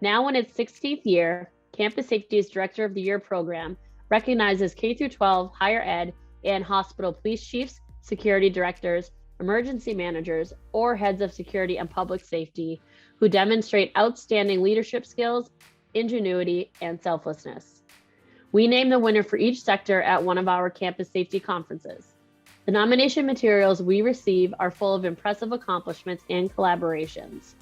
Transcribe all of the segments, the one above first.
Now in its 16th year, Campus Safety's Director of the Year program recognizes K-12 higher ed and hospital police chiefs, security directors, emergency managers, or heads of security and public safety who demonstrate outstanding leadership skills, ingenuity, and selflessness. We name the winner for each sector at one of our campus safety conferences. The nomination materials we receive are full of impressive accomplishments and collaborations.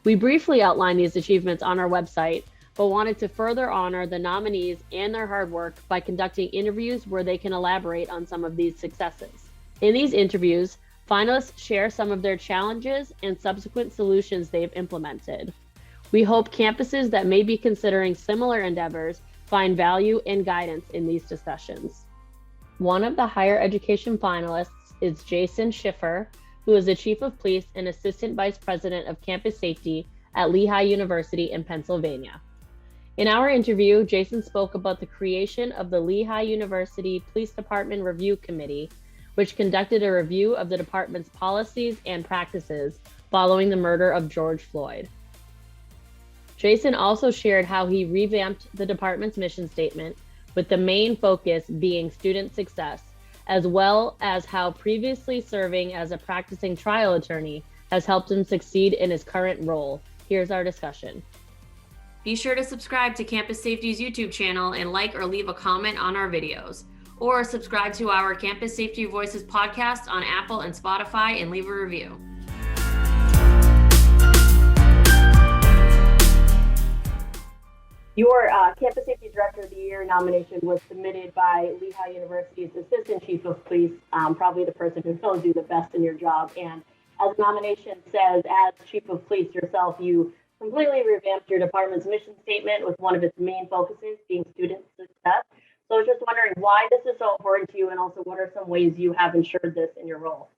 We briefly outlined these achievements on our website, but wanted to further honor the nominees and their hard work by conducting interviews where they can elaborate on some of these successes. In these interviews, finalists share some of their challenges and subsequent solutions they've implemented. We hope campuses that may be considering similar endeavors find value and guidance in these discussions. One of the higher education finalists is Jason Schiffer, who is the Chief of Police and Assistant Vice President of Campus Safety at Lehigh University in Pennsylvania. In our interview, Jason spoke about the creation of the Lehigh University Police Department Review Committee, which conducted a review of the department's policies and practices following the murder of George Floyd. Jason also shared how he revamped the department's mission statement, with the main focus being student success, as well as how previously serving as a practicing trial attorney has helped him succeed in his current role. Here's our discussion. Be sure to subscribe to Campus Safety's YouTube channel and like or leave a comment on our videos. Or subscribe to our Campus Safety Voices podcast on Apple and Spotify and leave a review. Your Campus Safety Director of the Year nomination was submitted by Lehigh University's Assistant Chief of Police, probably the person who knows you the best in your job. And as the nomination says, as Chief of Police yourself, you completely revamped your department's mission statement with one of its main focuses being student success. So I was just wondering why this is so important to you, and also what are some ways you have ensured this in your role?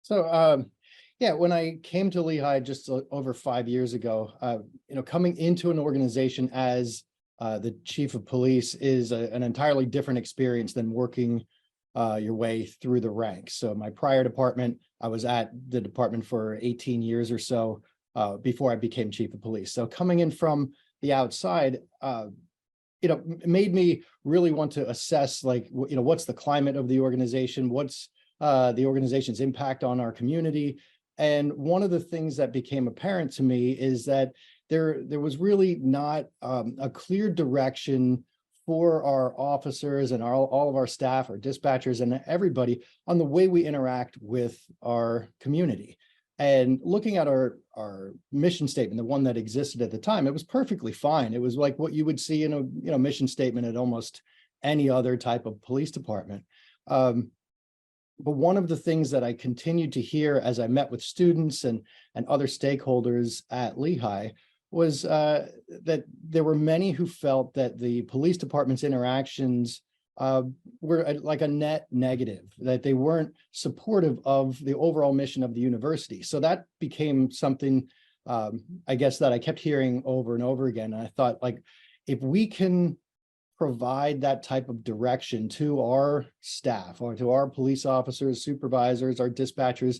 So, yeah, when I came to Lehigh just over 5 years ago, coming into an organization as the chief of police is an entirely different experience than working your way through the ranks. So my prior department, I was at the department for 18 years or so before I became chief of police. So coming in from the outside, it made me really want to assess, what's the climate of the organization, what's the organization's impact on our community. And one of the things that became apparent to me is that there was really not a clear direction for our officers and all of our staff, our dispatchers, and everybody on the way we interact with our community. And looking at our mission statement, the one that existed at the time, it was perfectly fine. It was like what you would see in a mission statement at almost any other type of police department. But one of the things that I continued to hear as I met with students and other stakeholders at Lehigh was that there were many who felt that the police department's interactions were like a net negative, that they weren't supportive of the overall mission of the university. So that became something, I guess, that I kept hearing over and over again. And I thought, if we can provide that type of direction to our staff or to our police officers, supervisors, our dispatchers,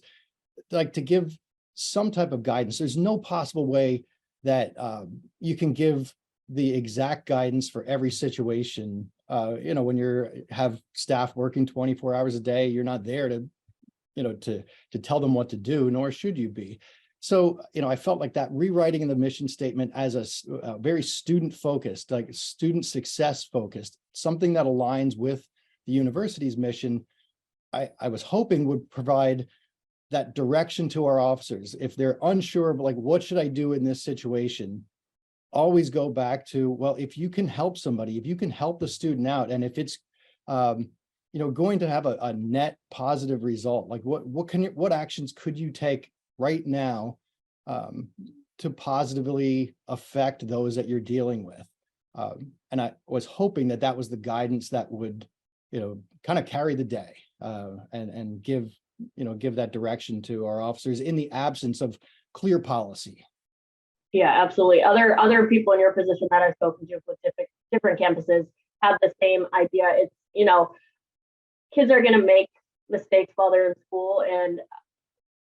to give some type of guidance. There's no possible way that you can give the exact guidance for every situation. When you have staff working 24 hours a day, you're not there to tell them what to do, nor should you be. So, I felt like that rewriting of the mission statement as a very student-focused, like student success-focused, something that aligns with the university's mission, I was hoping would provide that direction to our officers. If they're unsure of what should I do in this situation, always go back to, well, if you can help somebody, if you can help the student out, and if it's going to have a net positive result, what actions could you take right now to positively affect those that you're dealing with? And I was hoping that was the guidance that would, kind of carry the day and give that direction to our officers in the absence of clear policy. Yeah, absolutely. Other people in your position that I've spoken to with different campuses have the same idea. It's, kids are going to make mistakes while they're in school, and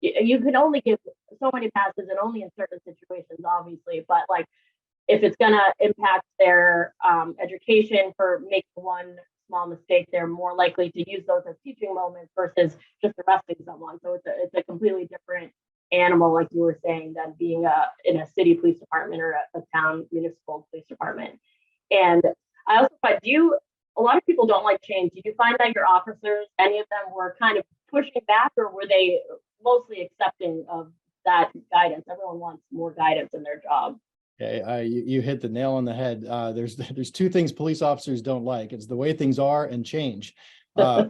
you can only give so many passes and only in certain situations, obviously, but if it's going to impact their education for making one small mistake, they're more likely to use those as teaching moments versus just arresting someone. So it's a completely different animal, like you were saying, than being in a city police department or a town municipal police department. And I also find, a lot of people don't like change. Did you find that your officers, any of them, were kind of pushing back, or were they mostly accepting of that guidance? Everyone wants more guidance in their job. Yeah, you hit the nail on the head. There's two things police officers don't like. It's the way things are and change. Yeah,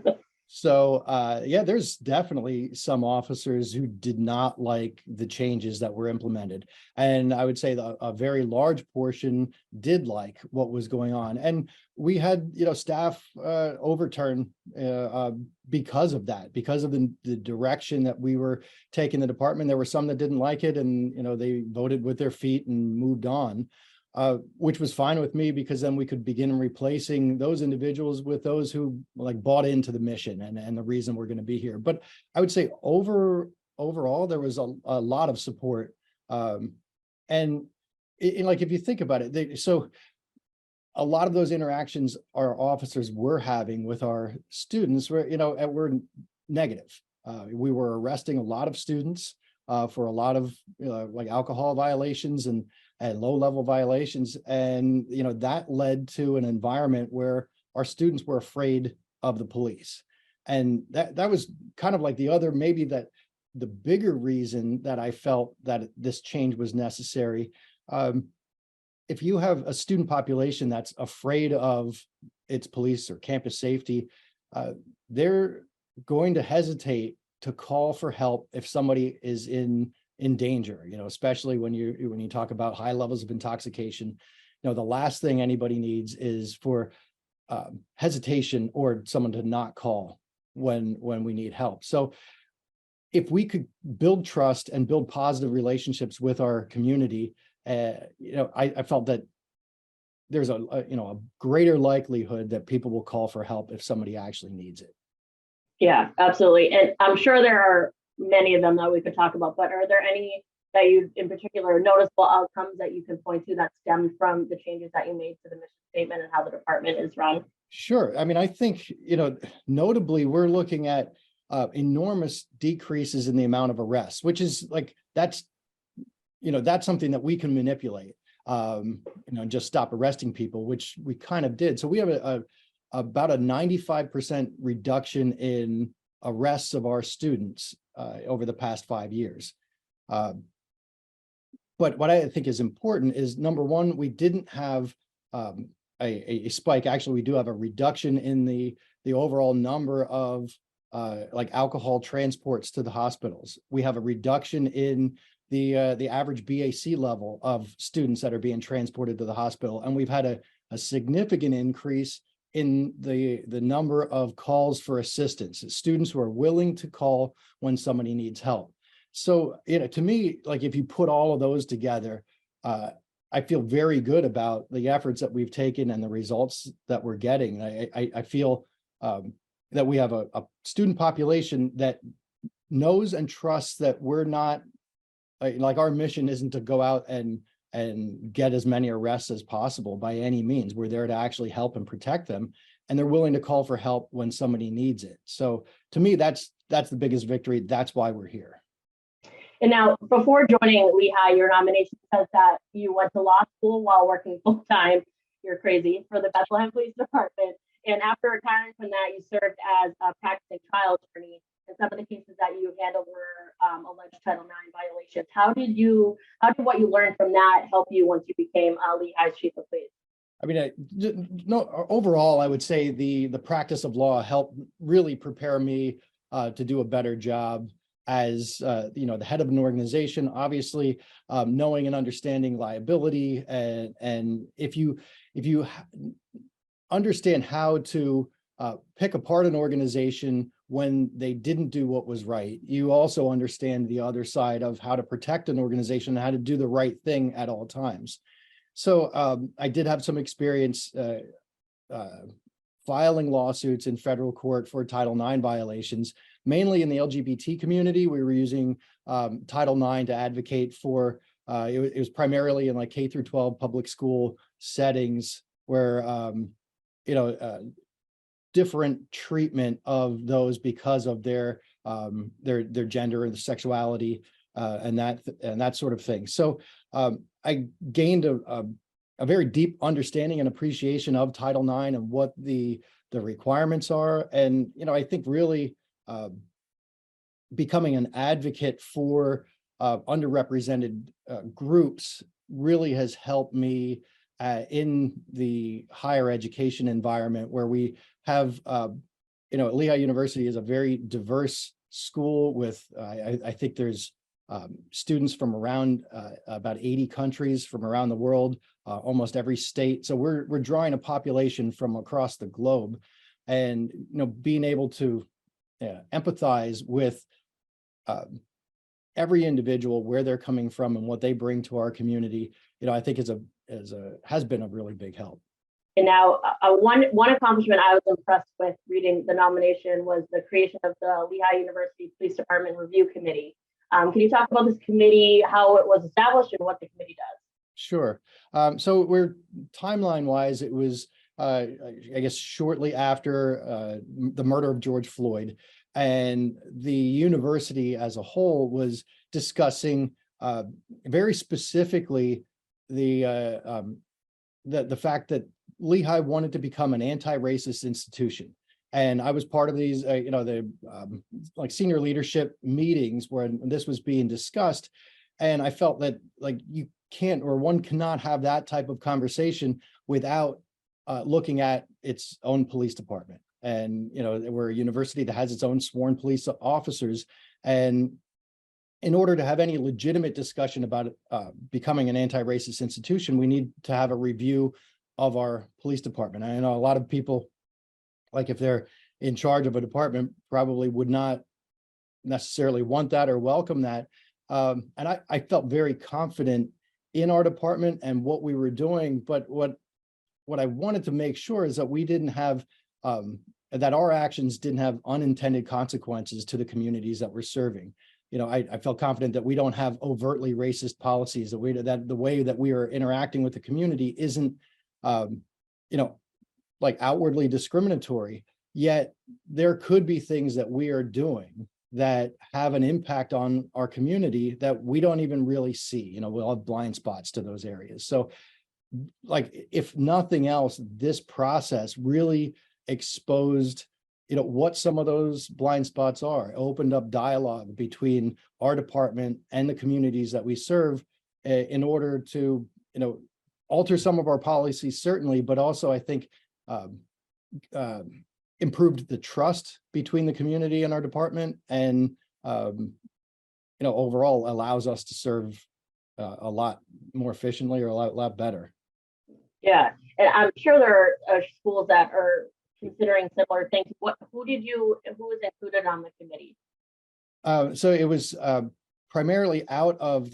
there's definitely some officers who did not like the changes that were implemented. And I would say that a very large portion did like what was going on. And we had, staff overturn because of that, because of the direction that we were taking the department. There were some that didn't like it, and, they voted with their feet and moved on. Which was fine with me, because then we could begin replacing those individuals with those who bought into the mission and the reason we're going to be here. But I would say overall, there was a lot of support. If you think about it, so a lot of those interactions our officers were having with our students were negative. We were arresting a lot of students for a lot of alcohol violations and low-level violations. And, that led to an environment where our students were afraid of the police. And that was kind of the other, maybe that the bigger reason that I felt that this change was necessary. If you have a student population that's afraid of its police or campus safety, they're going to hesitate to call for help if somebody is in danger, especially when you talk about high levels of intoxication. The last thing anybody needs is for hesitation or someone to not call when we need help. So if we could build trust and build positive relationships with our community, I felt that there's a greater likelihood that people will call for help if somebody actually needs it. Yeah, absolutely. And I'm sure there are many of them that we could talk about, but are there any that you in particular noticeable outcomes that you can point to that stemmed from the changes that you made to the mission statement and how the department is run? Sure. I mean, I think, notably, we're looking at enormous decreases in the amount of arrests, which is that's something that we can manipulate, just stop arresting people, which we kind of did. So we have about a 95% reduction in arrests of our students over the past 5 years. But what I think is important is, number one, we didn't have a spike. Actually, we do have a reduction in the overall number of alcohol transports to the hospitals. We have a reduction in the average BAC level of students that are being transported to the hospital. And we've had a significant increase in the number of calls for assistance, students who are willing to call when somebody needs help. So, to me, if you put all of those together, I feel very good about the efforts that we've taken and the results that we're getting. I feel that we have a student population that knows and trusts that we're not, our mission isn't to go out and get as many arrests as possible by any means. We're there to actually help and protect them, and they're willing to call for help when somebody needs it. So to me, that's the biggest victory. That's why we're here. And now, before joining Lehigh, your nomination says that you went to law school while working full-time. You're crazy, for the Bethlehem Police Department. And after retiring from that, you served as a practicing trial attorney. And some of the cases that you handled were alleged Title IX violations. How did what you learned from that help you once you became Lehigh's chief of police? I mean, overall, I would say the practice of law helped really prepare me to do a better job as the head of an organization. Obviously, knowing and understanding liability, and if you understand how to pick apart an organization when they didn't do what was right, you also understand the other side of how to protect an organization and how to do the right thing at all times. So I did have some experience filing lawsuits in federal court for Title IX violations, mainly in the LGBT community. We were using Title IX to advocate for It was primarily in like K through 12 public school settings where, different treatment of those because of their gender and sexuality, and that sort of thing. So I gained a very deep understanding and appreciation of Title IX and what the requirements are. And, I think really becoming an advocate for underrepresented groups really has helped me in the higher education environment where we have, Lehigh University is a very diverse school with, I think there's students from around about 80 countries from around the world, almost every state. So we're drawing a population from across the globe, and being able to empathize with every individual, where they're coming from and what they bring to our community, I think has been a really big help. And now, one accomplishment I was impressed with reading the nomination was the creation of the Lehigh University Police Department Review Committee. Can you talk about this committee, how it was established, and what the committee does? Sure. So we're timeline-wise, it was, I guess, shortly after the murder of George Floyd, and the university as a whole was discussing very specifically the fact that Lehigh wanted to become an anti-racist institution. And I was part of these, like senior leadership meetings where this was being discussed. And I felt that you can't, or one cannot have that type of conversation without looking at its own police department. And, we're a university that has its own sworn police officers. And in order to have any legitimate discussion about becoming an anti-racist institution, we need to have a review of our police department. I know a lot of people, like if they're in charge of a department, probably would not necessarily want that or welcome that. And I felt very confident in our department and what we were doing. But what I wanted to make sure is that we didn't have, that our actions didn't have unintended consequences to the communities that we're serving. I felt confident that we don't have overtly racist policies, that the way that we are interacting with the community isn't, like outwardly discriminatory, yet there could be things that we are doing that have an impact on our community that we don't even really see. We'll have blind spots to those areas. So if nothing else, this process really exposed, what some of those blind spots are, opened up dialogue between our department and the communities that we serve in order to, alter some of our policies, certainly, but also I think improved the trust between the community and our department, and overall allows us to serve a lot more efficiently, or a lot better. Yeah, and I'm sure there are schools that are considering similar things. Who was included on the committee? So it was primarily out of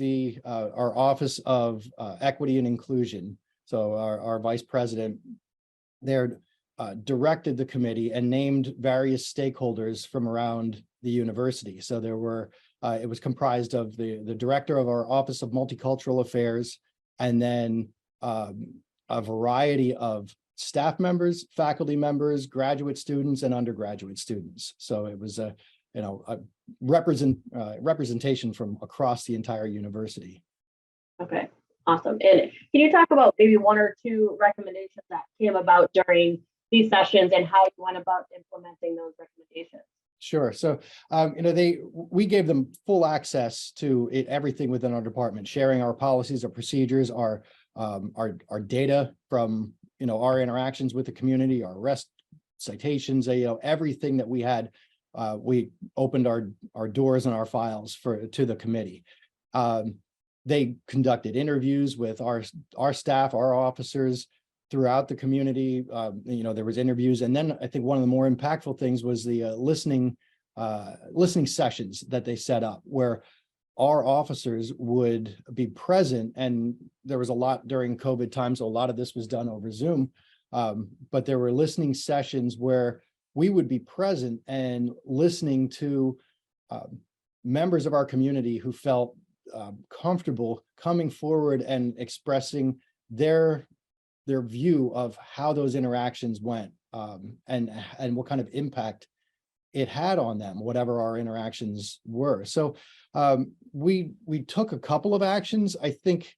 our Office of Equity and Inclusion. So our vice president there directed the committee and named various stakeholders from around the university. So there were, it was comprised of the director of our Office of Multicultural Affairs, and then a variety of staff members, faculty members, graduate students, and undergraduate students. So it was a representation from across the entire university. Okay, awesome. And can you talk about maybe one or two recommendations that came about during these sessions and how you went about implementing those recommendations? Sure. So, we gave them full access to everything within our department, sharing our policies, our procedures, our data from, our interactions with the community, our arrest citations, everything that we had. We opened our doors and our files to the committee. They conducted interviews with our staff, our officers throughout the community. There was interviews, and then I think one of the more impactful things was the listening sessions that they set up, where our officers would be present. And there was a lot during COVID time, so a lot of this was done over Zoom. But there were listening sessions where we would be present and listening to members of our community who felt comfortable coming forward and expressing their view of how those interactions went, and what kind of impact it had on them, whatever our interactions were. So we took a couple of actions. I think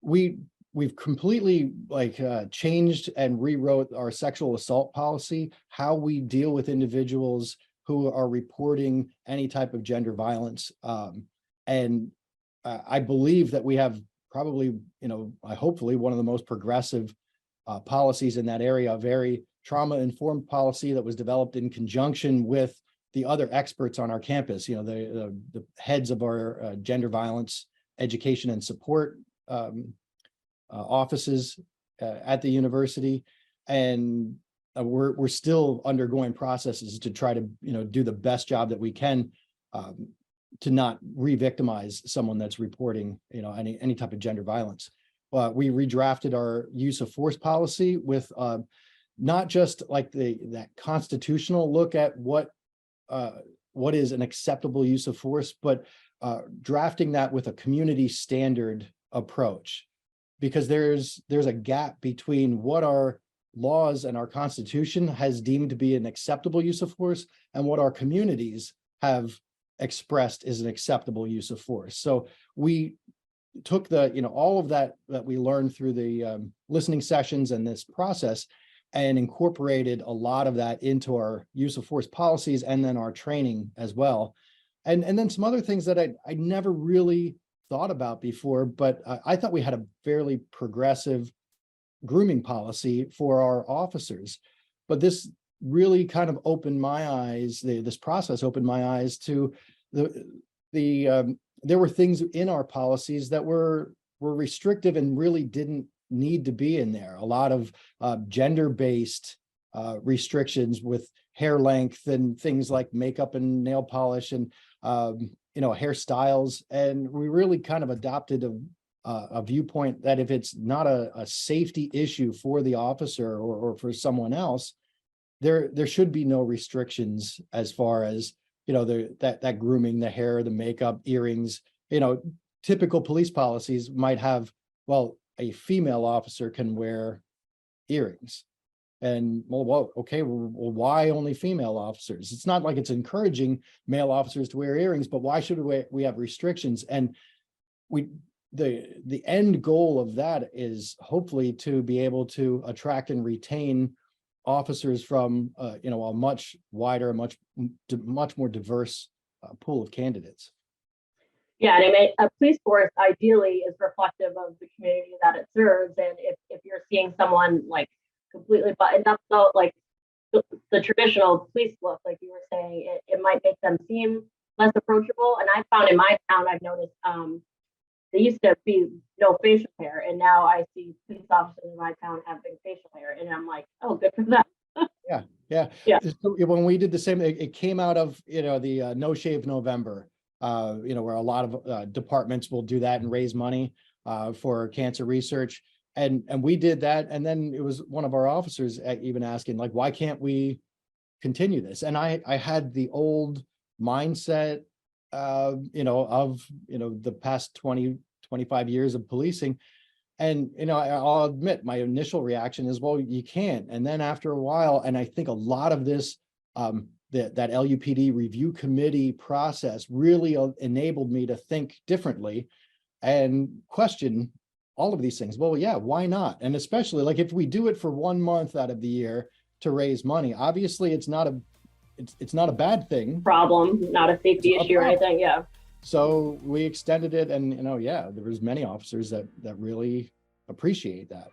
we've completely changed and rewrote our sexual assault policy, how we deal with individuals who are reporting any type of gender violence. And I believe that we have probably, hopefully one of the most progressive policies in that area, a very trauma-informed policy that was developed in conjunction with the other experts on our campus, the heads of our gender violence education and support offices at the university. And we're still undergoing processes to try to do the best job that we can to not re-victimize someone that's reporting any type of gender violence. We redrafted our use of force policy with not just like that constitutional look at what is an acceptable use of force, but drafting that with a community standard approach, because there's a gap between what our laws and our Constitution has deemed to be an acceptable use of force and what our communities have expressed is an acceptable use of force. So we took all of that we learned through the listening sessions and this process and incorporated a lot of that into our use of force policies and then our training as well. And then some other things that I never really thought about before, but I thought we had a fairly progressive grooming policy for our officers. But this really kind of opened my eyes, this process opened my eyes to there were things in our policies that were restrictive and really didn't need to be in there. A lot of gender-based restrictions with hair length and things like makeup and nail polish and hairstyles. And we really kind of adopted a viewpoint that if it's not a safety issue for the officer or for someone else, there should be no restrictions as far as that grooming, the hair, the makeup, earrings. Typical police policies might have, well, a female officer can wear earrings. And okay, why only female officers? It's not like it's encouraging male officers to wear earrings, but why should we have restrictions? And the end goal of that is hopefully to be able to attract and retain officers from a much wider, much more diverse pool of candidates. Yeah, and I mean, a police force ideally is reflective of the community that it serves. And if you're seeing someone like completely buttoned up, so like the traditional police look, like you were saying, it might make them seem less approachable. And I found in my town, I've noticed there used to be no facial hair, and now I see police officers in my town having facial hair, and I'm like, oh, good for them. Yeah. So when we did the same, it came out of the No Shave November, where a lot of departments will do that and raise money for cancer research, and we did that, and then it was one of our officers even asking, like, why can't we continue this? And I had the old mindset of the past 20-25 years of policing. And, I'll admit my initial reaction is, well, you can't. And then after a while, and I think a lot of this, that LUPD review committee process really enabled me to think differently and question all of these things. Well, yeah, why not? And especially like if we do it for 1 month out of the year to raise money, obviously it's not a bad thing. Problem, not a safety issue or anything. Yeah. So we extended it, and there was many officers that really appreciate that.